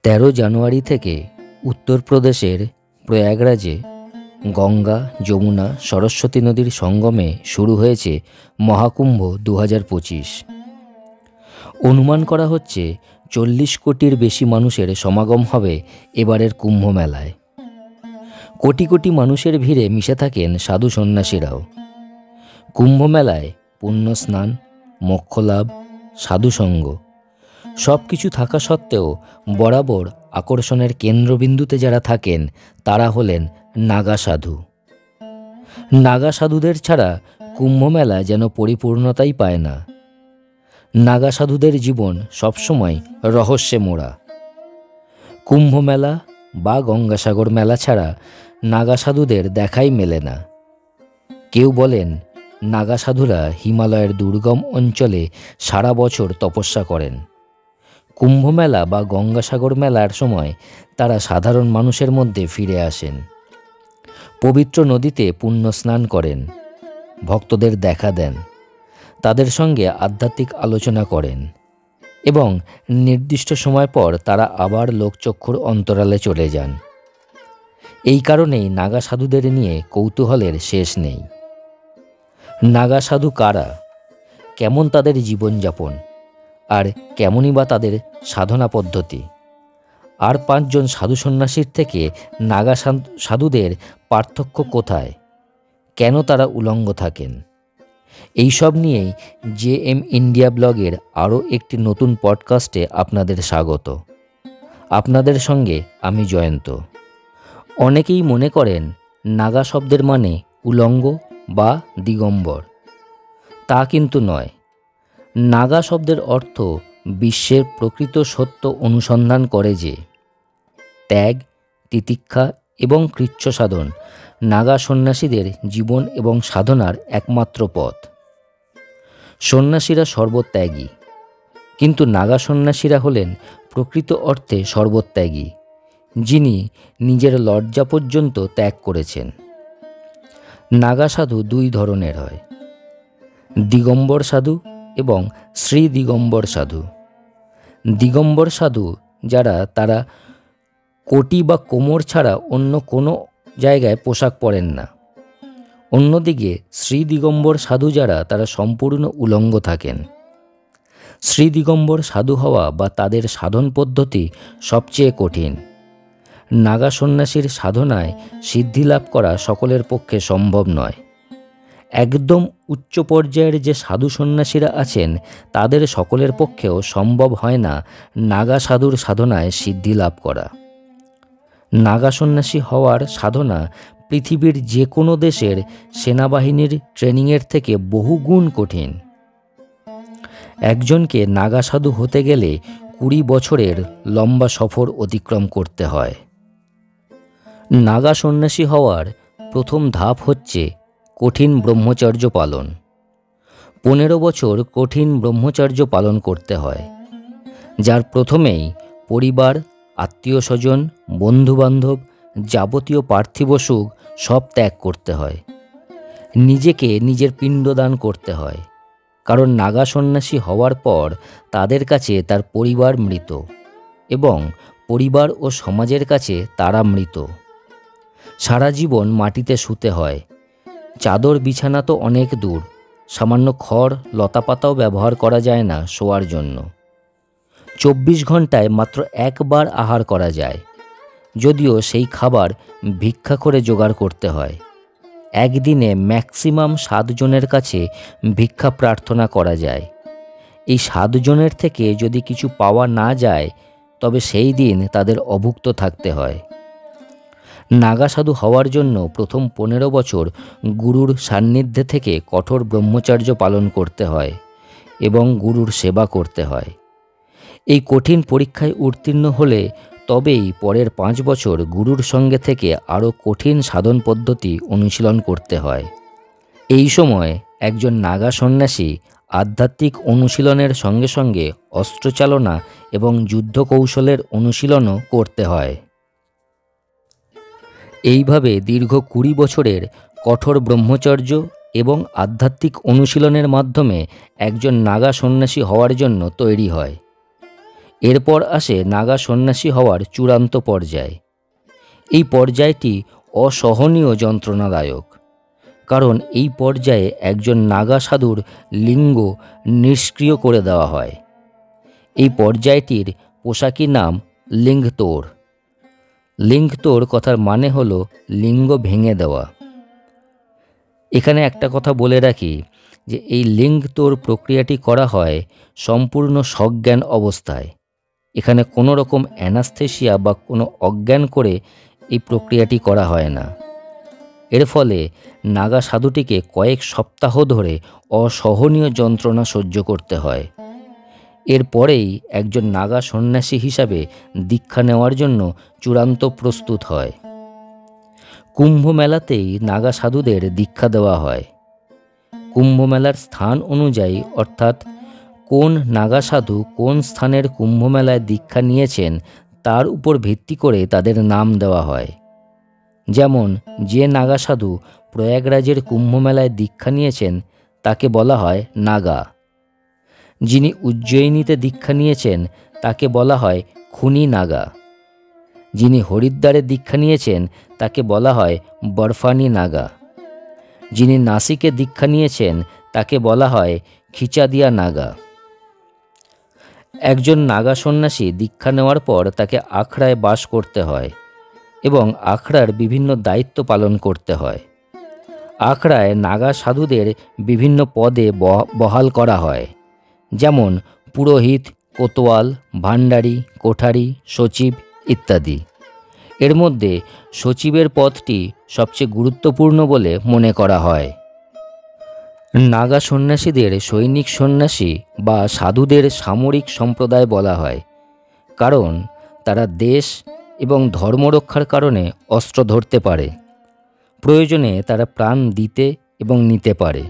জানুয়ারি থেকে উত্তরপ্রদেশের প্রয়াগরাজে গঙ্গা, যমুনা, সরস্বতী নদীর সঙ্গমে শুরু হয়েছে মহাকুম্ভ 2025। অনুমান করা হচ্ছে 40 কোটির বেশি মানুষের সমাগম হবে এবারের কুম্ভ মেলায়। কোটি কোটি মানুষের ভিড়ে মিশে থাকেন সাধু সন্ন্যাসীরাও। কুম্ভ মেলায় পুণ্য স্নান, মোক্ষলাভ, সাধুসঙ্গ সব কিছু থাকা সত্ত্বেও বরাবর আকর্ষণের কেন্দ্রবিন্দুতে যারা থাকেন তারা হলেন নাগা সাধু। নাগা সাধুদের ছাড়া কুম্ভ মেলা যেন পরিপূর্ণতাই পায় না। নাগা সাধুদের জীবন সবসময় রহস্যে মোড়া। কুম্ভ মেলা বা গঙ্গাসাগর মেলা ছাড়া নাগা সাধুদের দেখাই মেলে না। কেউ বলেন নাগা সাধুরা হিমালয়ের দুর্গম অঞ্চলে সারা বছর তপস্যা করেন। কুম্ভ মেলা বা গঙ্গাসাগর মেলার সময় তারা সাধারণ মানুষের মধ্যে ফিরে আসেন। পবিত্র নদীতে পুণ্য স্নান করেন, ভক্তদের দেখা দেন, তাদের সঙ্গে আধ্যাত্মিক আলোচনা করেন এবং নির্দিষ্ট সময় পর তারা আবার লোকচক্ষুর অন্তরালে চলে যান। এই কারণেই নাগা সাধুদের নিয়ে কৌতূহলের শেষ নেই। নাগা সাধু কারা, কেমন তাদের জীবনযাপন, আর কেমনই বা তাদের সাধনা পদ্ধতি? আর 5 জন সাধু সন্ন্যাসীর থেকে নাগা সাধুদের পার্থক্য কোথায়? কেন তারা উলঙ্গ থাকেন? এইসব নিয়েই JM ইন্ডিয়া ব্লগের আরও একটি নতুন পডকাস্টে আপনাদের স্বাগত। আপনাদের সঙ্গে আমি জয়ন্ত। অনেকেই মনে করেন নাগা শব্দের মানে উলঙ্গ বা দিগম্বর। তা কিন্তু নয়। নাগা শব্দের অর্থ বিশ্বের প্রকৃত সত্য অনুসন্ধান করে যে ত্যাগ, তিতিক্ষা এবং কৃচ্ছ সাধন নাগা সন্ন্যাসীদের জীবন এবং সাধনার একমাত্র পথ। সন্ন্যাসীরা সর্বত্যাগী, কিন্তু নাগা সন্ন্যাসীরা হলেন প্রকৃত অর্থে সর্বত্যাগী, যিনি নিজের লজ্জা পর্যন্ত ত্যাগ করেছেন। নাগা সাধু 2 ধরনের হয়, দিগম্বর সাধু এবং শ্রী দিগম্বর সাধু। দিগম্বর সাধু যারা, তারা কোটি বা কোমর ছাড়া অন্য কোনো জায়গায় পোশাক পরেন না। অন্যদিকে শ্রী দিগম্বর সাধু যারা, তারা সম্পূর্ণ উলঙ্গ থাকেন। শ্রী দিগম্বর সাধু হওয়া বা তাদের সাধন পদ্ধতি সবচেয়ে কঠিন। নাগা সন্ন্যাসীর সাধনায় সিদ্ধি লাভ করা সকলের পক্ষে সম্ভব নয়। একদম উচ্চ পর্যায়ের যে সাধু সন্ন্যাসীরা আছেন তাদের সকলের পক্ষেও সম্ভব হয় না নাগা সাধুর সাধনায় সিদ্ধি লাভ করা। নাগা সন্ন্যাসী হওয়ার সাধনা পৃথিবীর যে কোনো দেশের সেনাবাহিনীর ট্রেনিংয়ের থেকে বহুগুণ কঠিন। একজনকে নাগা সাধু হতে গেলে 20 বছরের লম্বা সফর অতিক্রম করতে হয়। নাগা সন্ন্যাসী হওয়ার প্রথম ধাপ হচ্ছে কঠিন ব্রহ্মচর্য পালন। 15 বছর কঠিন ব্রহ্মচর্য পালন করতে হয়, যার প্রথমেই পরিবার, আত্মীয় স্বজন, বন্ধুবান্ধব, যাবতীয় পার্থিব সুখ সব ত্যাগ করতে হয়। নিজেকে নিজের পিণ্ডদান করতে হয়, কারণ নাগা সন্ন্যাসী হওয়ার পর তাদের কাছে তার পরিবার মৃত এবং পরিবার ও সমাজের কাছে তারা মৃত। সারা জীবন মাটিতে শুতে হয়। চাদর বিছানা তো অনেক দূর, সামান্য খড় লতাপাতাও ব্যবহার করা যায় না শোয়ার জন্য। 24 ঘন্টায় মাত্র একবার আহার করা যায়, যদিও সেই খাবার ভিক্ষা করে জোগাড় করতে হয়। একদিনে ম্যাক্সিমাম 7 জনের কাছে ভিক্ষা প্রার্থনা করা যায়। এই 7 জনের থেকে যদি কিছু পাওয়া না যায় তবে সেই দিন তাদের অভুক্ত থাকতে হয়। নাগা সাধু হওয়ার জন্য প্রথম 15 বছর গুরুর সান্নিধ্যে থেকে কঠোর ব্রহ্মচর্য পালন করতে হয় এবং গুরুর সেবা করতে হয়। এই কঠিন পরীক্ষায় উত্তীর্ণ হলে তবেই পরের 5 বছর গুরুর সঙ্গে থেকে আরও কঠিন সাধন পদ্ধতি অনুশীলন করতে হয়। এই সময় একজন নাগা সন্ন্যাসী আধ্যাত্মিক অনুশীলনের সঙ্গে সঙ্গে অস্ত্রচালনা এবং যুদ্ধ কৌশলের অনুশীলনও করতে হয়। এইভাবে দীর্ঘ 20 বছরের কঠোর ব্রহ্মচর্য এবং আধ্যাত্মিক অনুশীলনের মাধ্যমে একজন নাগা সন্ন্যাসী হওয়ার জন্য তৈরি হয়। এরপর আসে নাগা সন্ন্যাসী হওয়ার চূড়ান্ত পর্যায়। এই পর্যায়টি অসহনীয় যন্ত্রণাদায়ক, কারণ এই পর্যায়ে একজন নাগা সাধুর লিঙ্গ নিষ্ক্রিয় করে দেওয়া হয়। এই পর্যায়টির পোশাকি নাম লিঙ্গতোর। লিঙ্গতোর কথার মানে হলো লিঙ্গ ভেঙে দেওয়া। এখানে একটা কথা বলে রাখি যে এই লিঙ্গতোর প্রক্রিয়াটি করা হয় সম্পূর্ণ সজ্ঞান অবস্থায়। এখানে কোনো রকম অ্যানাস্থেসিয়া বা কোনো অজ্ঞান করে এই প্রক্রিয়াটি করা হয় না। এর ফলে নাগা সাধুটিকে কয়েক সপ্তাহ ধরে অসহনীয় যন্ত্রণা সহ্য করতে হয়। এরপরেই একজন নাগা সন্ন্যাসী হিসাবে দীক্ষা নেওয়ার জন্য চূড়ান্ত প্রস্তুত হয়। কুম্ভ মেলাতেই নাগা সাধুদের দীক্ষা দেওয়া হয়। কুম্ভ মেলার স্থান অনুযায়ী, অর্থাৎ কোন নাগা সাধু কোন স্থানের কুম্ভ মেলায় দীক্ষা নিয়েছেন তার উপর ভিত্তি করে তাদের নাম দেওয়া হয়। যেমন যে নাগা সাধু প্রয়াগরাজের কুম্ভ মেলায় দীক্ষা নিয়েছেন তাকে বলা হয় নাগা। যিনি উজ্জয়িনীতে দীক্ষা নিয়েছেন তাকে বলা হয় খুনি নাগা। যিনি হরিদ্বারে দীক্ষা নিয়েছেন তাকে বলা হয় বরফানি নাগা। যিনি নাসিকে দীক্ষা নিয়েছেন তাকে বলা হয় খিচাদিয়া নাগা। একজন নাগা সন্ন্যাসী দীক্ষা নেওয়ার পর তাকে আখড়ায় বাস করতে হয় এবং আখড়ার বিভিন্ন দায়িত্ব পালন করতে হয়। আখড়ায় নাগা সাধুদের বিভিন্ন পদে বহাল করা হয়, যেমন পুরোহিত, কোতোয়াল, ভান্ডারী, কোঠারি, সচিব ইত্যাদি। এর মধ্যে সচিবের পদটি সবচেয়ে গুরুত্বপূর্ণ বলে মনে করা হয়। নাগা সন্ন্যাসীদের সৈনিক সন্ন্যাসী বা সাধুদের সামরিক সম্প্রদায় বলা হয়, কারণ তারা দেশ এবং ধর্ম রক্ষার কারণে অস্ত্র ধরতে পারে। প্রয়োজনে তারা প্রাণ দিতে এবং নিতে পারে।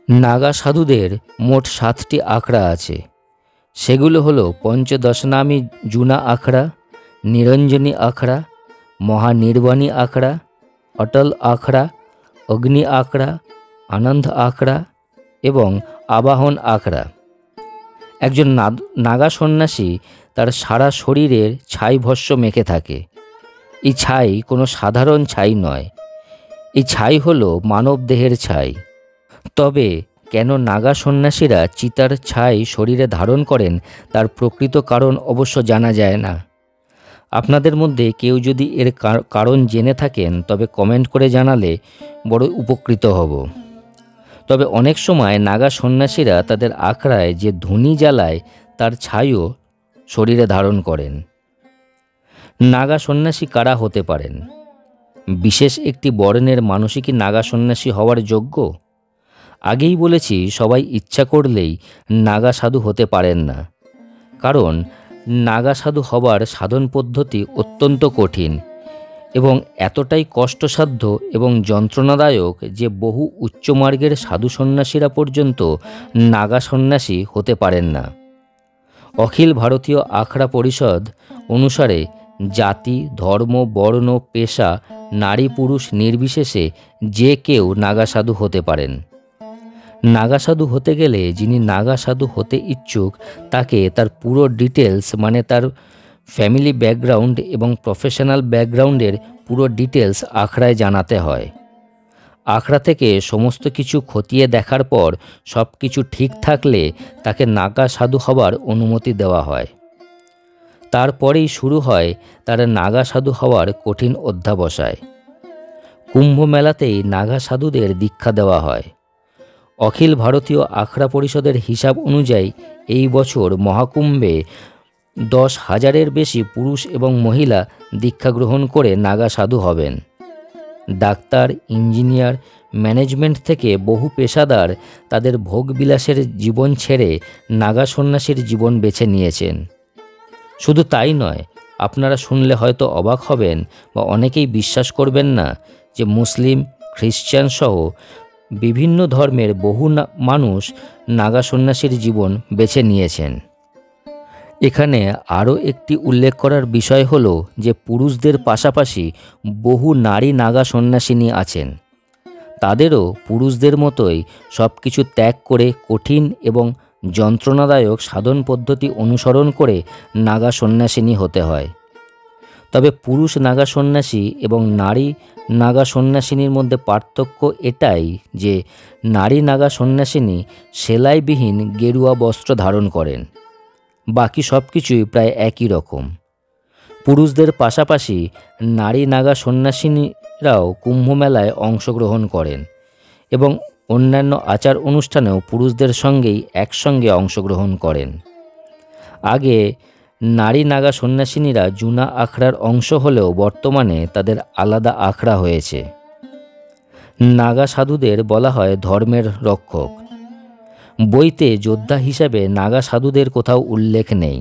নাগা সাধুদের মোট 7টি আখড়া আছে। সেগুলো হলো পঞ্চদশনামী জুনা আখড়া, নিরঞ্জনী আখড়া, মহানির্বাণী আখড়া, অটল আখড়া, অগ্নি আখড়া, আনন্দ আখড়া এবং আবাহন আখড়া। একজন নাগা সন্ন্যাসী তার সারা শরীরের ছাই ভস্য মেখে থাকে। এই ছাই কোনো সাধারণ ছাই নয়, এই ছাই হলো মানব দেহের ছাই। তবে কেন নাগা সন্ন্যাসীরা চিতার ছাই শরীরে ধারণ করেন তার প্রকৃত কারণ অবশ্য জানা যায় না। আপনাদের মধ্যে কেউ যদি এর কারণ জেনে থাকেন তবে কমেন্ট করে জানালে বড় উপকৃত হব। তবে অনেক সময় নাগা সন্ন্যাসীরা তাদের আখড়ায় যে ধুনি জ্বালায় তার ছাইও শরীরে ধারণ করেন। নাগা সন্ন্যাসী কারা হতে পারেন? বিশেষ একটি বর্ণের মানুষই কি নাগা সন্ন্যাসী হওয়ার যোগ্য? আগেই বলেছি, সবাই ইচ্ছা করলেই নাগা সাধু হতে পারেন না, কারণ নাগা সাধু হবার সাধন পদ্ধতি অত্যন্ত কঠিন এবং এতটাই কষ্টসাধ্য এবং যন্ত্রণাদায়ক যে বহু উচ্চমার্গের সাধু সন্ন্যাসীরা পর্যন্ত নাগা সন্ন্যাসী হতে পারেন না। অখিল ভারতীয় আখড়া পরিষদ অনুসারে জাতি, ধর্ম, বর্ণ, পেশা, নারী পুরুষ নির্বিশেষে যে কেউ নাগা সাধু হতে পারেন। নাগা সাধু হতে গেলে যিনি নাগা সাধু হতে ইচ্ছুক তাকে তার পুরো ডিটেলস, মানে তার ফ্যামিলি ব্যাকগ্রাউন্ড এবং প্রফেশনাল ব্যাকগ্রাউন্ডের পুরো ডিটেলস আখড়ায় জানাতে হয়। আখড়া থেকে সমস্ত কিছু খতিয়ে দেখার পর সব কিছু ঠিক থাকলে তাকে নাগা সাধু হবার অনুমতি দেওয়া হয়। তারপরেই শুরু হয় তার নাগা সাধু হওয়ার কঠিন অধ্যাবসায়। কুম্ভ মেলাতেই নাগা সাধুদের দীক্ষা দেওয়া হয়। অখিল ভারতীয় আখড়া পরিষদের হিসাব অনুযায়ী এই বছর মহাকুম্ভে 10,000-এর বেশি পুরুষ এবং মহিলা দীক্ষা গ্রহণ করে নাগা সাধু হবেন। ডাক্তার, ইঞ্জিনিয়ার, ম্যানেজমেন্ট থেকে বহু পেশাদার তাদের ভোগবিলাসের জীবন ছেড়ে নাগা সন্ন্যাসীর জীবন বেছে নিয়েছেন। শুধু তাই নয়, আপনারা শুনলে হয়তো অবাক হবেন বা অনেকেই বিশ্বাস করবেন না যে মুসলিম, খ্রিস্টান সহ বিভিন্ন ধর্মের বহু মানুষ নাগা সন্ন্যাসীর জীবন বেছে নিয়েছেন। এখানে আরও একটি উল্লেখ করার বিষয় হলো যে পুরুষদের পাশাপাশি বহু নারী নাগা সন্ন্যাসিনী আছেন। তাদেরও পুরুষদের মতোই সব কিছু ত্যাগ করে কঠিন এবং যন্ত্রণাদায়ক সাধন পদ্ধতি অনুসরণ করে নাগা সন্ন্যাসিনী হতে হয়। তবে পুরুষ নাগা সন্ন্যাসী এবং নারী নাগা সন্ন্যাসিনীর মধ্যে পার্থক্য এটাই যে নারী নাগা সন্ন্যাসিনী সেলাইবিহীন গেরুয়া বস্ত্র ধারণ করেন। বাকি সব কিছুই প্রায় একই রকম। পুরুষদের পাশাপাশি নারী নাগা সন্ন্যাসিনীরাও কুম্ভমেলায় অংশগ্রহণ করেন এবং অন্যান্য আচার অনুষ্ঠানেও পুরুষদের সঙ্গেই একসঙ্গে অংশগ্রহণ করেন। আগে নারী নাগা সন্ন্যাসিনীরা জুনা আখড়ার অংশ হলেও বর্তমানে তাদের আলাদা আখড়া হয়েছে। নাগা সাধুদের বলা হয় ধর্মের রক্ষক। বইতে যোদ্ধা হিসাবে নাগা সাধুদের কোথাও উল্লেখ নেই,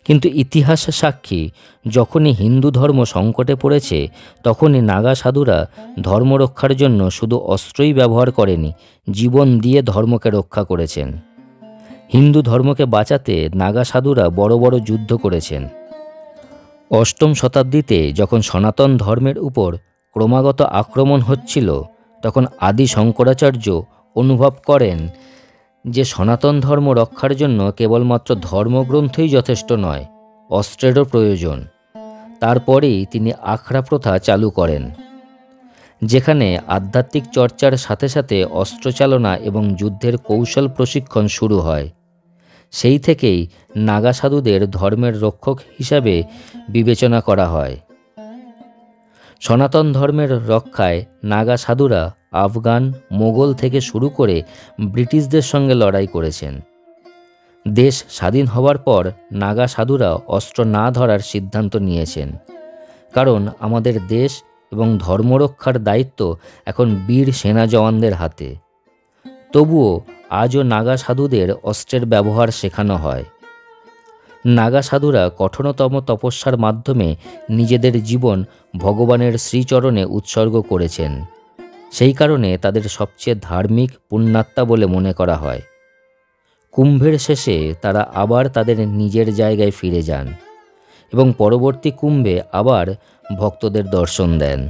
কিন্তু ইতিহাস সাক্ষী যখনই হিন্দু ধর্ম সংকটে পড়েছে তখনই নাগা সাধুরা ধর্ম রক্ষার জন্য শুধু অস্ত্রই ব্যবহার করেনি, জীবন দিয়ে ধর্মকে রক্ষা করেছেন। হিন্দু ধর্মকে বাঁচাতে নাগা সাধুরা বড় বড় যুদ্ধ করেছেন। অষ্টম শতাব্দীতে যখন সনাতন ধর্মের উপর ক্রমাগত আক্রমণ হচ্ছিল তখন আদি শঙ্করাচার্য অনুভব করেন যে সনাতন ধর্ম রক্ষার জন্য কেবলমাত্র ধর্মগ্রন্থই যথেষ্ট নয়, অস্ত্রেরও প্রয়োজন। তারপরেই তিনি আখড়া প্রথা চালু করেন, যেখানে আধ্যাত্মিক চর্চার সাথে সাথে অস্ত্রচালনা এবং যুদ্ধের কৌশল প্রশিক্ষণ শুরু হয়। সেই থেকেই নাগা সাধুদের ধর্মের রক্ষক হিসাবে বিবেচনা করা হয়। সনাতন ধর্মের রক্ষায় নাগা সাধুরা আফগান, মোগল থেকে শুরু করে ব্রিটিশদের সঙ্গে লড়াই করেছেন। দেশ স্বাধীন হওয়ার পর নাগা সাধুরা অস্ত্র না ধরার সিদ্ধান্ত নিয়েছেন, কারণ আমাদের দেশ এবং ধর্মরক্ষার দায়িত্ব এখন বীর সেনা জওয়ানদের হাতে। তবুও আজও নাগা সাধুদের অস্ত্রের ব্যবহার শেখানো হয়। নাগা সাধুরা কঠোরতম তপস্যার মাধ্যমে নিজেদের জীবন ভগবানের শ্রীচরণে উৎসর্গ করেছেন। সেই কারণে তাদের সবচেয়ে ধার্মিক পুণ্যাত্মা বলে মনে করা হয়। কুম্ভের শেষে তারা আবার তাদের নিজের জায়গায় ফিরে যান এবং পরবর্তী কুম্ভে আবার ভক্তদের দর্শন দেন।